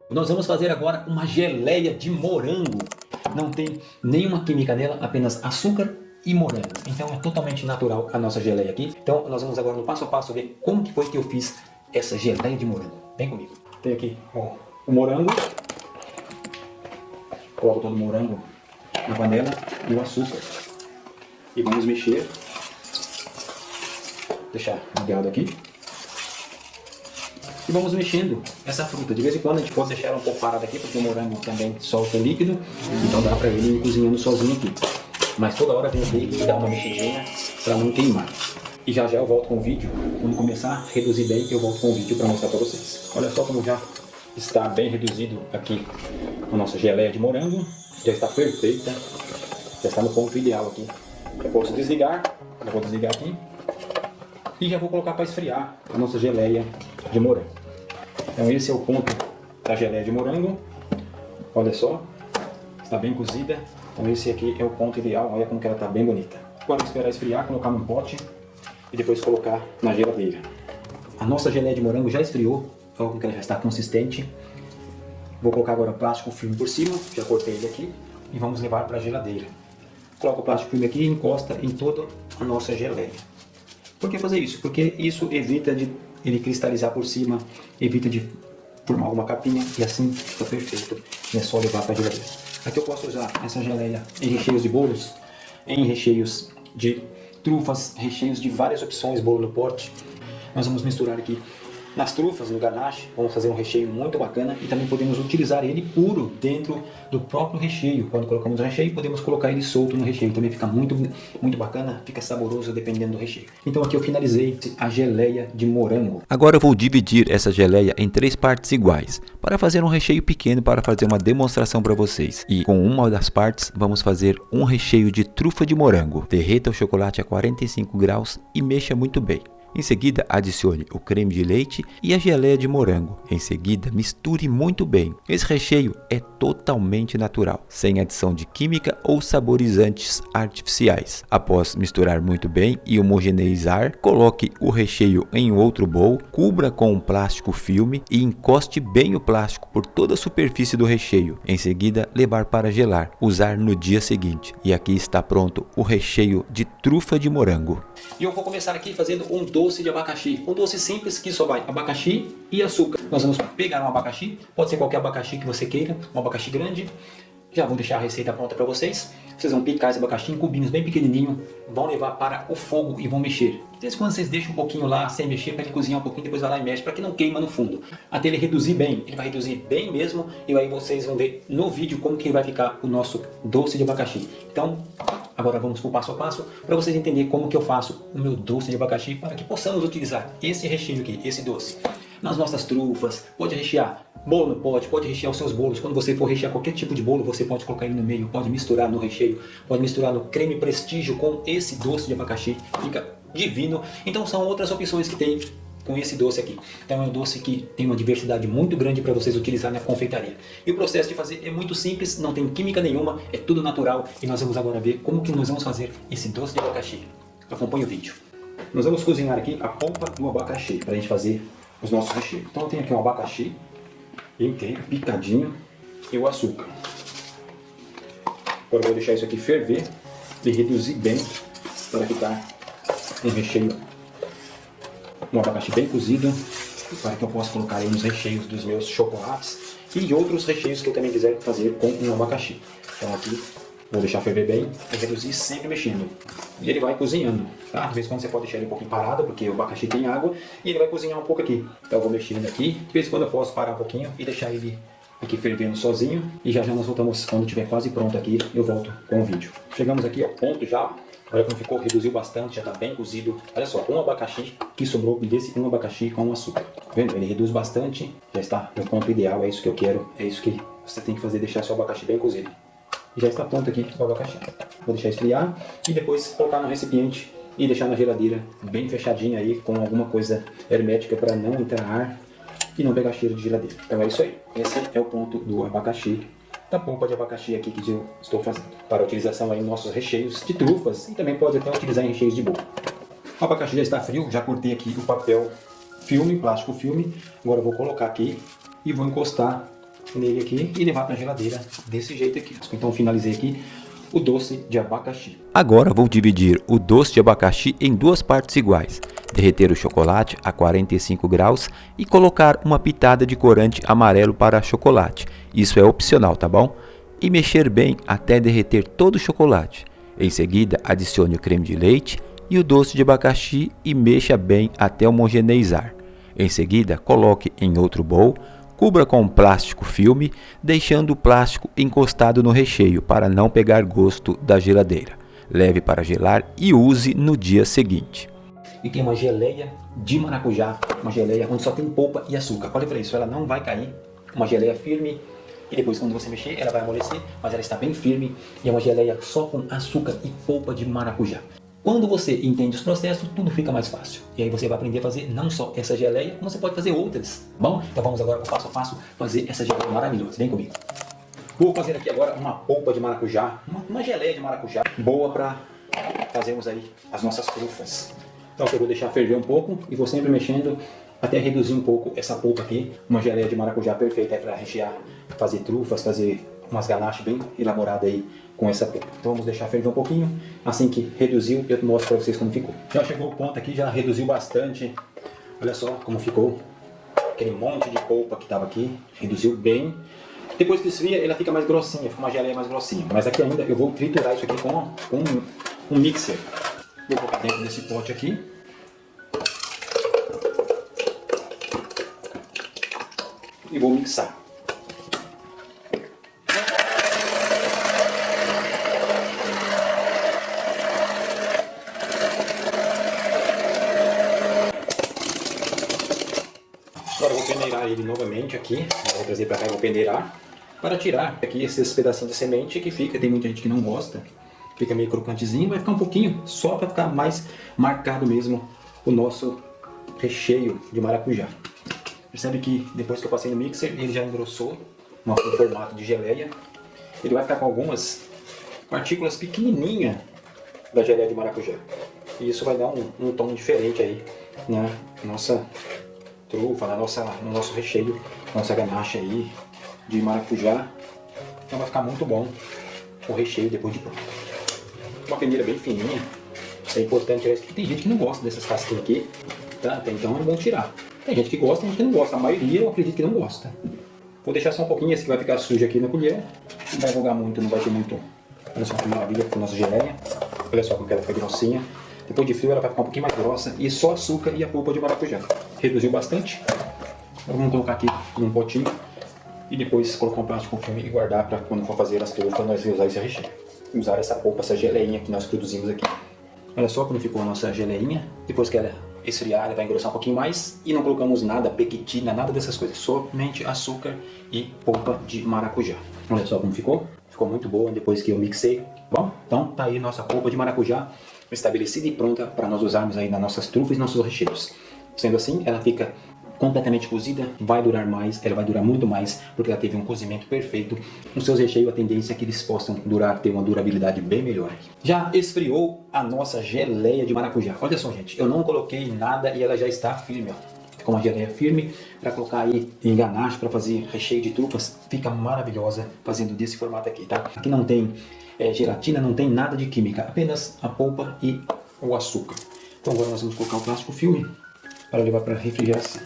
Nós vamos fazer agora uma geleia de morango. Não tem nenhuma química nela, apenas açúcar e morango. Então é totalmente natural a nossa geleia aqui. Então nós vamos agora no passo a passo ver como que foi que eu fiz essa geleia de morango. Vem comigo. Tem aqui o morango. Coloco todo o morango na panela e o açúcar. E vamos mexer. Deixar ligado aqui. E vamos mexendo essa fruta. De vez em quando a gente pode deixar ela um pouco parada aqui, porque o morango também solta líquido. Então dá pra ele ir cozinhando sozinho aqui. Mas toda hora vem aqui e dá uma mexidinha para não queimar. E já já eu volto com o vídeo. Quando começar a reduzir bem, eu volto com o vídeo para mostrar para vocês. Olha só como já está bem reduzido aqui a nossa geleia de morango. Já está perfeita. Já está no ponto ideal aqui. Eu posso desligar. Eu vou desligar aqui. E já vou colocar para esfriar a nossa geleia de morango. Então esse é o ponto da geleia de morango. Olha só, está bem cozida. Então esse aqui é o ponto ideal. Olha como que ela está bem bonita. Agora esperar esfriar, colocar num pote e depois colocar na geladeira. A nossa geleia de morango já esfriou. Olha como que ela já está consistente. Vou colocar agora o plástico filme por cima. Já cortei ele aqui. E vamos levar para a geladeira. Coloca o plástico filme aqui e encosta em toda a nossa geleia. Por que fazer isso? Porque isso evita de ele cristalizar por cima, evita de formar alguma capinha e assim fica perfeito. E é só levar para a geladeira. Aqui eu posso usar essa geleia em recheios de bolos, em recheios de trufas, recheios de várias opções, bolo no pote. Nós vamos misturar aqui nas trufas, no ganache, vamos fazer um recheio muito bacana e também podemos utilizar ele puro dentro do próprio recheio. Quando colocamos o recheio, podemos colocar ele solto no recheio, também fica muito bacana, fica saboroso dependendo do recheio. Então aqui eu finalizei a geleia de morango. Agora eu vou dividir essa geleia em 3 partes iguais, para fazer um recheio pequeno, para fazer uma demonstração para vocês. E com uma das partes vamos fazer um recheio de trufa de morango. Derreta o chocolate a 45 graus e mexa muito bem. Em seguida, adicione o creme de leite e a geleia de morango. Em seguida, misture muito bem. Esse recheio é totalmente natural, sem adição de química ou saborizantes artificiais. Após misturar muito bem e homogeneizar, coloque o recheio em outro bowl, cubra com um plástico filme e encoste bem o plástico por toda a superfície do recheio. Em seguida, levar para gelar, usar no dia seguinte. E aqui está pronto o recheio de trufa de morango. E eu vou começar aqui fazendo um doce de abacaxi. Um doce simples que só vai abacaxi e açúcar. Nós vamos pegar um abacaxi, pode ser qualquer abacaxi que você queira, um abacaxi grande. Já vou deixar a receita pronta para vocês. Vocês vão picar esse abacaxi em cubinhos bem pequenininho, vão levar para o fogo e vão mexer. Desde quando vocês deixam um pouquinho lá sem mexer, para ele cozinhar um pouquinho, depois vai lá e mexe, para que não queima no fundo. Até ele reduzir bem, ele vai reduzir bem mesmo, e aí vocês vão ver no vídeo como que vai ficar o nosso doce de abacaxi. Então, agora vamos para o passo a passo, para vocês entenderem como que eu faço o meu doce de abacaxi, para que possamos utilizar esse recheio aqui, esse doce, nas nossas trufas. Pode rechear bolo no pote, pode rechear os seus bolos. Quando você for rechear qualquer tipo de bolo, você pode colocar ele no meio, pode misturar no recheio, pode misturar no creme prestígio com esse doce de abacaxi, fica divino. Então são outras opções que tem com esse doce aqui. Então é um doce que tem uma diversidade muito grande para vocês utilizar na confeitaria. E o processo de fazer é muito simples, não tem química nenhuma, é tudo natural. E nós vamos agora ver como que nós vamos fazer esse doce de abacaxi. Acompanhe o vídeo. Nós vamos cozinhar aqui a polpa do abacaxi para a gente fazer os nossos recheios. Então eu tenho aqui um abacaxi inteiro, picadinho, e o açúcar. Agora eu vou deixar isso aqui ferver e reduzir bem para ficar um recheio, um abacaxi bem cozido, para que eu possa colocar aí nos recheios dos meus chocolates e de outros recheios que eu também quiser fazer com um abacaxi. Então aqui vou deixar ferver bem e reduzir sempre mexendo. E ele vai cozinhando, tá? De vez em quando você pode deixar ele um pouquinho parado, porque o abacaxi tem água, e ele vai cozinhar um pouco aqui. Então eu vou mexendo aqui, de vez em quando eu posso parar um pouquinho e deixar ele aqui fervendo sozinho. E já já nós voltamos, quando estiver quase pronto aqui, eu volto com o vídeo. Chegamos aqui ao ponto já, olha como ficou, reduziu bastante, já está bem cozido. Olha só, um abacaxi que sobrou desse um abacaxi com açúcar. Tá vendo? Ele reduz bastante, já está no ponto ideal, é isso que eu quero, é isso que você tem que fazer, deixar seu abacaxi bem cozido. Já está pronto aqui o abacaxi. Vou deixar esfriar e depois colocar no recipiente e deixar na geladeira bem fechadinha aí com alguma coisa hermética para não entrar ar e não pegar cheiro de geladeira. Então é isso aí. Esse é o ponto do abacaxi, da polpa de abacaxi aqui que eu estou fazendo para utilização aí em nossos recheios de trufas e também pode até utilizar em recheios de bolo. O abacaxi já está frio, já cortei aqui o papel filme, plástico filme. Agora eu vou colocar aqui e vou encostar nele aqui e levar para a geladeira desse jeito aqui. Então finalizei aqui o doce de abacaxi. Agora vou dividir o doce de abacaxi em duas partes iguais. Derreter o chocolate a 45 graus e colocar uma pitada de corante amarelo para chocolate. Isso é opcional, tá bom? E mexer bem até derreter todo o chocolate. Em seguida, adicione o creme de leite e o doce de abacaxi e mexa bem até homogeneizar. Em seguida, coloque em outro bowl, cubra com plástico filme, deixando o plástico encostado no recheio para não pegar gosto da geladeira. Leve para gelar e use no dia seguinte. E tem uma geleia de maracujá, uma geleia onde só tem polpa e açúcar. Olha para isso, ela não vai cair, uma geleia firme. E depois quando você mexer, ela vai amolecer, mas ela está bem firme. E é uma geleia só com açúcar e polpa de maracujá. Quando você entende os processos, tudo fica mais fácil. E aí você vai aprender a fazer não só essa geleia, como você pode fazer outras. Bom, então vamos agora passo a passo fazer essa geleia maravilhosa. Vem comigo. Vou fazer aqui agora uma polpa de maracujá, uma geleia de maracujá, boa para fazermos aí as nossas trufas. Então eu vou deixar ferver um pouco e vou sempre mexendo até reduzir um pouco essa polpa aqui. Uma geleia de maracujá perfeita para rechear, fazer trufas, fazer umas ganaches bem elaboradas aí com essa polpa. Então vamos deixar ferver um pouquinho. Assim que reduziu, eu mostro para vocês como ficou. Já chegou o ponto aqui, já reduziu bastante. Olha só como ficou. Aquele monte de polpa que estava aqui, reduziu bem. Depois que esfria, ela fica mais grossinha, fica uma geleia mais grossinha. Mas aqui ainda eu vou triturar isso aqui com um mixer. Vou colocar dentro desse pote aqui. E vou mixar. Agora eu vou peneirar ele novamente aqui. Vou trazer para cá e vou peneirar para tirar aqui esses pedacinhos de semente que fica. Tem muita gente que não gosta. Fica meio crocantezinho, vai ficar um pouquinho só para ficar mais marcado mesmo o nosso recheio de maracujá. Percebe que depois que eu passei no mixer, ele já engrossou no formato de geleia. Ele vai ficar com algumas partículas pequenininhas da geleia de maracujá. E isso vai dar um tom diferente aí na nossa trufa, no nosso recheio, nossa ganache aí de maracujá. Então vai ficar muito bom o recheio depois de pronto. Uma peneira bem fininha. É importante tirar isso aqui. Tem gente que não gosta dessas casquinhas aqui, tá? Até então é bom tirar. Tem gente que gosta, tem gente que não gosta. A maioria eu acredito que não gosta. Vou deixar só um pouquinho, esse que vai ficar sujo aqui na colher. Não vai jogar muito, não vai ter muito. Olha só que maravilha com a nossa geleia. Olha só como ela fica grossinha. Depois de frio ela vai ficar um pouquinho mais grossa. E só açúcar e a polpa de maracujá. Reduziu bastante. Agora vamos colocar aqui num potinho. E depois colocar um plástico filme e guardar para quando for fazer as trufas nós usar esse recheio. Usar essa polpa, essa geleinha que nós produzimos aqui. Olha só como ficou a nossa geleinha. Depois que ela esfriar, ela vai engrossar um pouquinho mais. E não colocamos nada, pequitina, nada dessas coisas. Somente açúcar e polpa de maracujá. Olha só como ficou. Ficou muito boa depois que eu mixei. Bom, então tá aí nossa polpa de maracujá estabelecida e pronta para nós usarmos aí nas nossas trufas e nossos recheios. Sendo assim, ela fica completamente cozida, vai durar mais, ela vai durar muito mais, porque ela teve um cozimento perfeito. Os seus recheios, a tendência é que eles possam durar, ter uma durabilidade bem melhor. Já esfriou a nossa geleia de maracujá. Olha só, gente, eu não coloquei nada e ela já está firme, ó. Com uma geleia firme, para colocar aí em ganache, para fazer recheio de trufas, fica maravilhosa fazendo desse formato aqui, tá? Aqui não tem gelatina, não tem nada de química, apenas a polpa e o açúcar. Então agora nós vamos colocar o plástico filme para levar para refrigeração.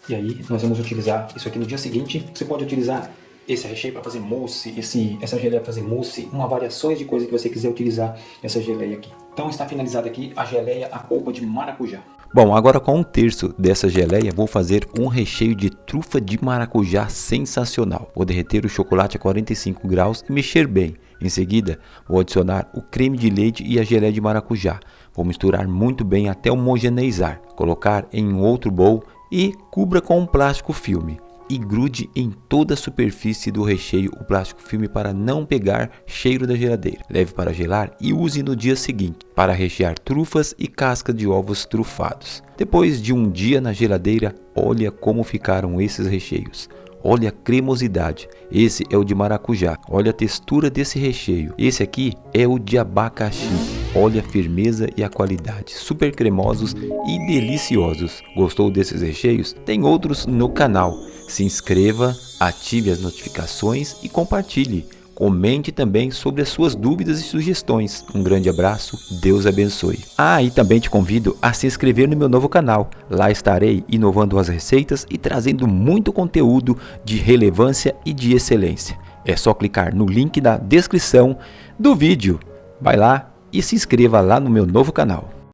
E aí nós vamos utilizar isso aqui no dia seguinte. Você pode utilizar esse recheio para fazer mousse, essa geleia para fazer mousse, uma variações de coisa que você quiser utilizar essa geleia aqui. Então está finalizada aqui a geleia, a polpa de maracujá. Bom, agora com 1/3 dessa geleia vou fazer um recheio de trufa de maracujá sensacional. Vou derreter o chocolate a 45 graus e mexer bem. Em seguida, vou adicionar o creme de leite e a geleia de maracujá. Vou misturar muito bem até homogeneizar. Colocar em um outro bowl e cubra com um plástico filme. E grude em toda a superfície do recheio o plástico filme para não pegar cheiro da geladeira. Leve para gelar e use no dia seguinte para rechear trufas e casca de ovos trufados. Depois de um dia na geladeira, olha como ficaram esses recheios. Olha a cremosidade, esse é o de maracujá. Olha a textura desse recheio, esse aqui é o de abacaxi. Olha a firmeza e a qualidade, super cremosos e deliciosos. Gostou desses recheios? Tem outros no canal. Se inscreva, ative as notificações e compartilhe. Comente também sobre as suas dúvidas e sugestões. Um grande abraço, Deus abençoe. E também te convido a se inscrever no meu novo canal. Lá estarei inovando as receitas e trazendo muito conteúdo de relevância e de excelência. É só clicar no link da descrição do vídeo. Vai lá e se inscreva lá no meu novo canal.